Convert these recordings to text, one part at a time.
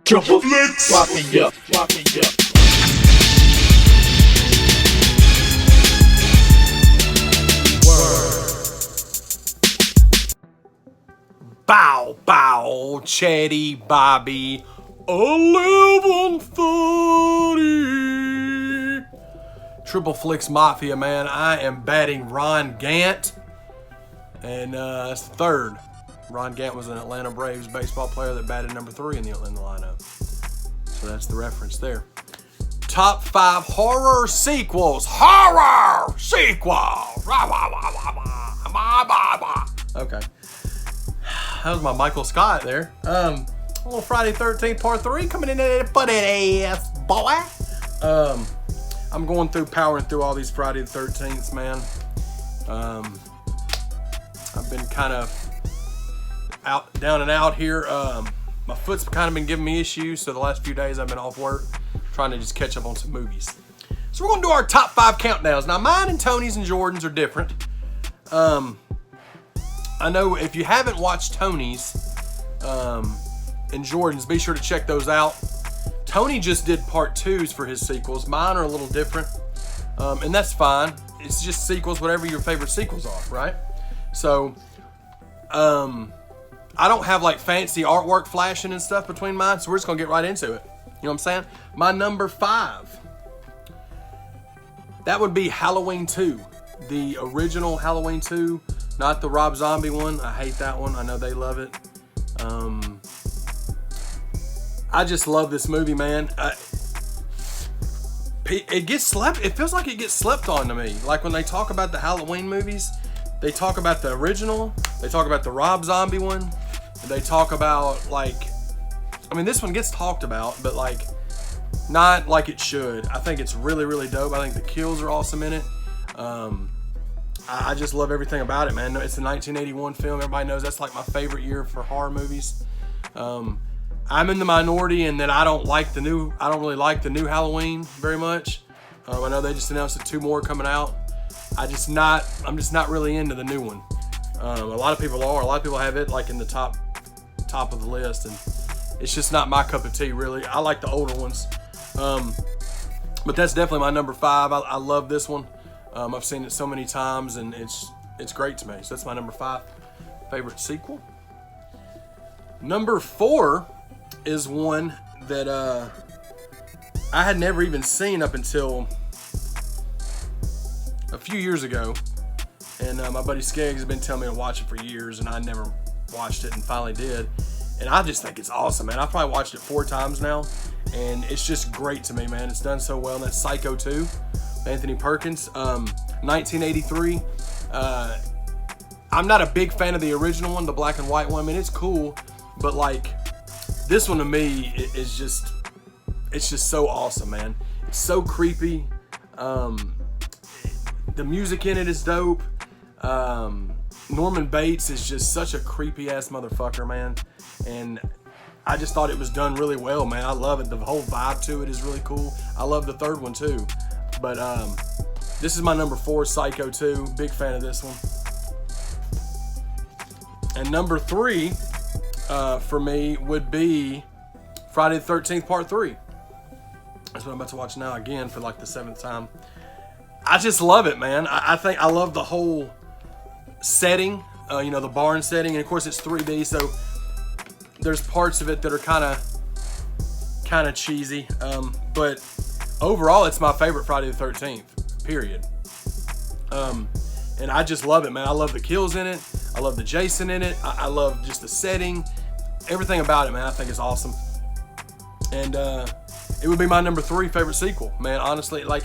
Triple Flix. Mafia. Bow, bow, ChaddyBobby1130. Triple Flix Mafia, man. I am batting Ron Gant. And it's the third. Ron Gant was an Atlanta Braves baseball player that batted number 3 in the lineup. So that's the reference there. Top 5 horror sequels. Horror sequels. Okay. That was my Michael Scott there. A little Friday 13th part 3 coming in at a funny ass boy. I'm going through, powering through all these Friday the 13th, man. I've been kind of down and out here. My foot's kind of been giving me issues, so the last few days I've been off work trying to just catch up on some movies. So we're going to do our top 5 countdowns. Now mine and Tony's and Jordan's are different. I know if you haven't watched Tony's and Jordan's, be sure to check those out. Tony just did part 2s for his sequels. Mine are a little different, and that's fine. It's just sequels, whatever your favorite sequels are, right? So, I don't have like fancy artwork flashing and stuff between mine, so we're just gonna get right into it. You know what I'm saying? My number 5, that would be Halloween 2. The original Halloween 2, not the Rob Zombie one. I hate that one. I know they love it. I just love this movie, man. It gets slept. It feels like it gets slept on to me. Like when they talk about the Halloween movies, they talk about the original, they talk about the Rob Zombie one, and they talk about like, I mean, this one gets talked about, but like, not like it should. I think it's really, really dope. I think the kills are awesome in it. I just love everything about it, man. It's a 1981 film. Everybody knows that's like my favorite year for horror movies. I'm in the minority in that I don't really like the new Halloween very much. I know they just announced that 2 more coming out. I'm just not really into the new one. A lot of people are. A lot of people have it like in the top of the list, and it's just not my cup of tea, really. I like the older ones. But that's definitely my number 5. I love this one. I've seen it so many times, and it's great to me. So that's my number 5 favorite sequel. Number 4 is one that I had never even seen up until a few years ago, and my buddy Skeggs has been telling me to watch it for years, and I never watched it and finally did, and I just think it's awesome, man. I've probably watched it 4 times now, and it's just great to me, man. It's done so well, and that's Psycho 2, Anthony Perkins, 1983. I'm not a big fan of the original one, the black and white one. I mean, it's cool, but like, this one to me is just, it's just so awesome, man. It's so creepy. The music in it is dope. Norman Bates is just such a creepy ass motherfucker, man. And I just thought it was done really well, man. I love it. The whole vibe to it is really cool. I love the 3rd one too. But this is my number 4, Psycho 2. Big fan of this one. And number 3 for me would be Friday the 13th part 3. That's what I'm about to watch now again for like the 7th time. I just love it, man. I think I love the whole setting, you know, the barn setting, and of course it's 3D, so there's parts of it that are kind of cheesy, but overall it's my favorite Friday the 13th, period. And I just love it, man. I love the kills in it. I love the Jason in it. I love just the setting, everything about it, man. I think it's awesome, and it would be my number 3 favorite sequel, man. Honestly, like.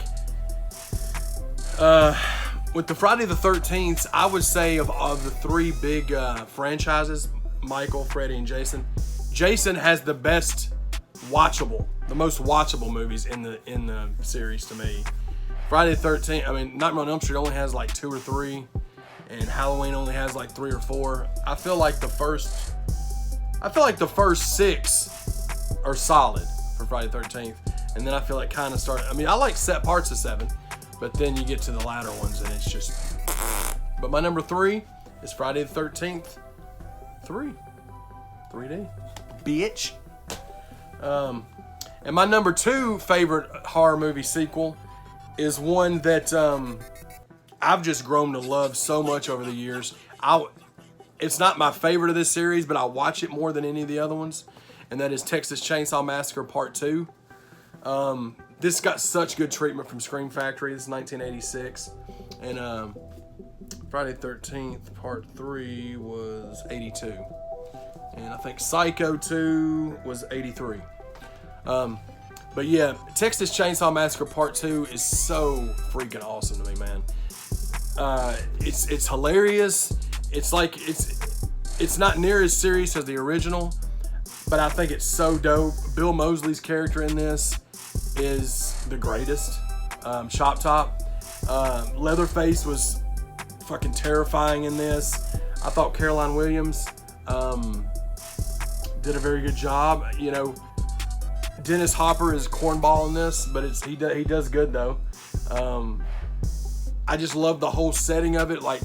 With the Friday the 13th, I would say of the 3 big franchises, Michael, Freddy, and Jason, Jason has the most watchable movies in the series to me. Friday the 13th, I mean, Nightmare on Elm Street only has like 2 or 3, and Halloween only has like 3 or 4. I feel like the first 6 are solid for Friday the 13th, and then I feel like kind of start. I mean, I like set parts of 7. But then you get to the latter ones and it's just. But my number 3 is Friday the 13th 3. 3D. Bitch. And my number 2 favorite horror movie sequel is one that I've just grown to love so much over the years. It's not my favorite of this series, but I watch it more than any of the other ones, and that is Texas Chainsaw Massacre Part 2. This got such good treatment from Scream Factory. This is 1986, and Friday the 13th Part 3 was 82, and I think Psycho 2 was 83. But yeah, Texas Chainsaw Massacre Part 2 is so freaking awesome to me, man. It's hilarious. It's like it's not near as serious as the original, but I think it's so dope. Bill Moseley's character in this is the greatest. Chop Top. Leatherface was fucking terrifying in this. I thought Caroline Williams did a very good job. You know, Dennis Hopper is cornball in this, but he does good though. I just love the whole setting of it, like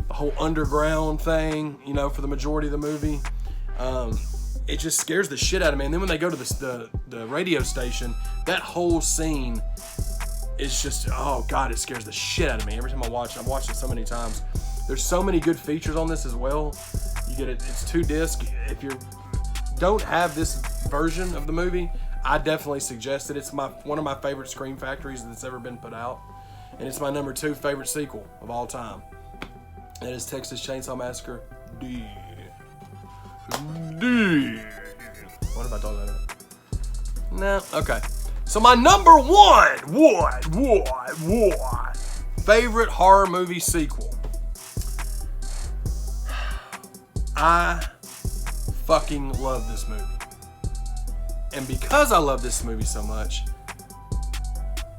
the whole underground thing, you know, for the majority of the movie. It just scares the shit out of me. And then when they go to the radio station, that whole scene is just, oh God, it scares the shit out of me every time I watch it. I've watched it so many times. There's so many good features on this as well. You get it, it's 2 discs. If you don't have this version of the movie, I definitely suggest it. It's one of my favorite Scream Factories that's ever been put out. And it's my number 2 favorite sequel of all time. That is Texas Chainsaw Massacre D. What am I talking about? No, okay. So my number 1 favorite horror movie sequel. I fucking love this movie. And because I love this movie so much,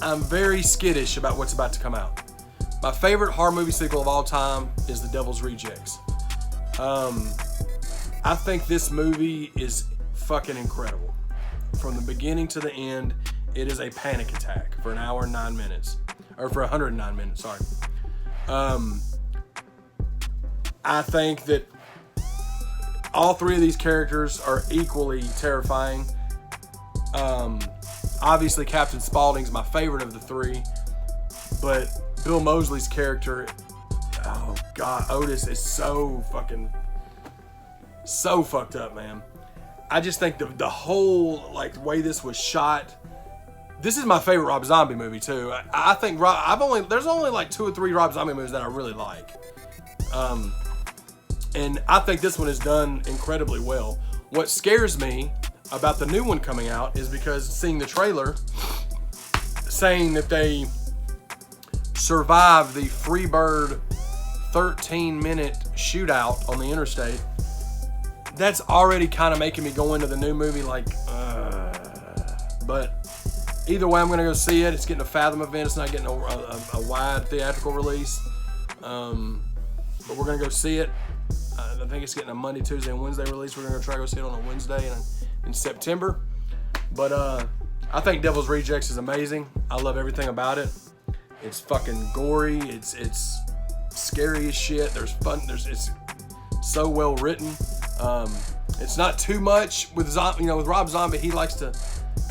I'm very skittish about what's about to come out. My favorite horror movie sequel of all time is The Devil's Rejects. I think this movie is fucking incredible. From the beginning to the end, it is a panic attack for 1 hour and 9 minutes. Or for 109 minutes, sorry. I think that all 3 of these characters are equally terrifying. Obviously, Captain Spaulding's my favorite of the 3, but Bill Moseley's character, oh God, Otis is so fucked up, man. I just think the whole like way this was shot. This is my favorite Rob Zombie movie too. I think there's only like 2 or 3 Rob Zombie movies that I really like, and I think this one is done incredibly well. What scares me about the new one coming out is because seeing the trailer saying that they survived the Freebird 13-minute shootout on the interstate, that's already kind of making me go into the new movie like, but either way, I'm going to go see it. It's getting a Fathom event. It's not getting a wide theatrical release, but we're going to go see it. I think it's getting a Monday, Tuesday, and Wednesday release. We're going to try to go see it on a Wednesday in September. But I think Devil's Rejects is amazing. I love everything about it. It's fucking gory. It's scary as shit. There's fun. It's so well written. It's not too much with with Rob Zombie. He likes to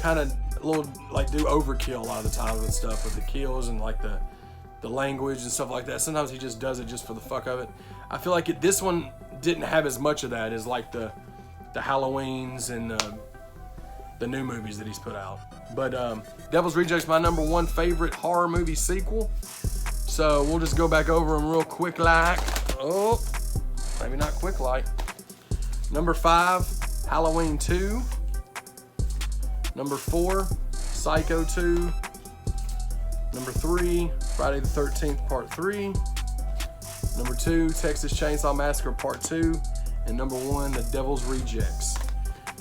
kind of do overkill a lot of the time with stuff, with the kills and like the language and stuff like that. Sometimes he just does it just for the fuck of it. I feel like this one didn't have as much of that as like the Halloweens and the new movies that he's put out. But Devil's Rejects is my number 1 favorite horror movie sequel. So we'll just go back over them real quick like. Oh, maybe not quick like. Number 5, Halloween 2. Number 4, Psycho 2. Number 3, Friday the 13th Part 3. Number 2, Texas Chainsaw Massacre Part 2. And number 1, The Devil's Rejects.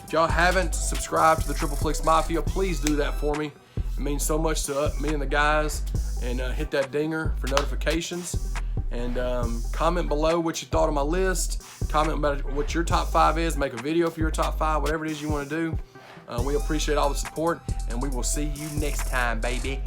If y'all haven't subscribed to the Triple Flix Mafia, please do that for me. It means so much to me and the guys. And hit that dinger for notifications. And comment below what you thought of my list. Comment about what your top 5 is. Make a video for your top 5, whatever it is you want to do. We appreciate all the support, and we will see you next time, baby.